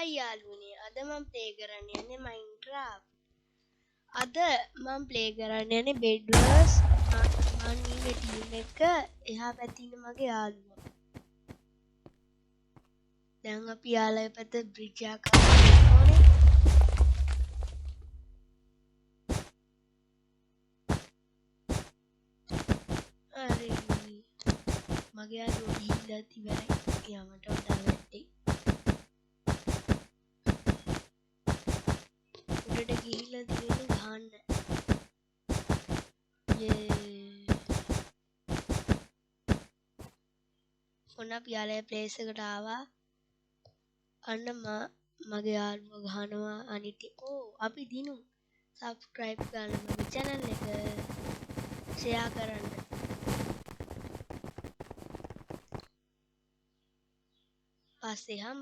Hi යාළුවනේ අද මම ප්ලේ කරන්න යන්නේ Minecraft. අද මම ප්ලේ කරන්න යන්නේ Bed Wars. මම ඉන්නේ ටීම් එක එහා පැත්තේ ඉන්න මගේ යාළුවා. දැන් අපි යාළුවා පැත්තේ බ්‍රිජ් එකක් හදන්න ඕනේ. හරි. මගේ යාළුවා ගිහිල්ලා ඉවරයි. යාමට වඩා වැටේ. උඩට ගිහිල්ලා තියෙන ගහන්න. ඔන්න අපි යාළුවා ප්ලේස් එකට ආවා. අන්න මගේ යාළුවා ගහනවා අනිත් අපි දිනු සබ්ස්ක්‍රයිබ් කරන්න මගේ channel එක ෂෙයා කරන්න. පස්සේ හැම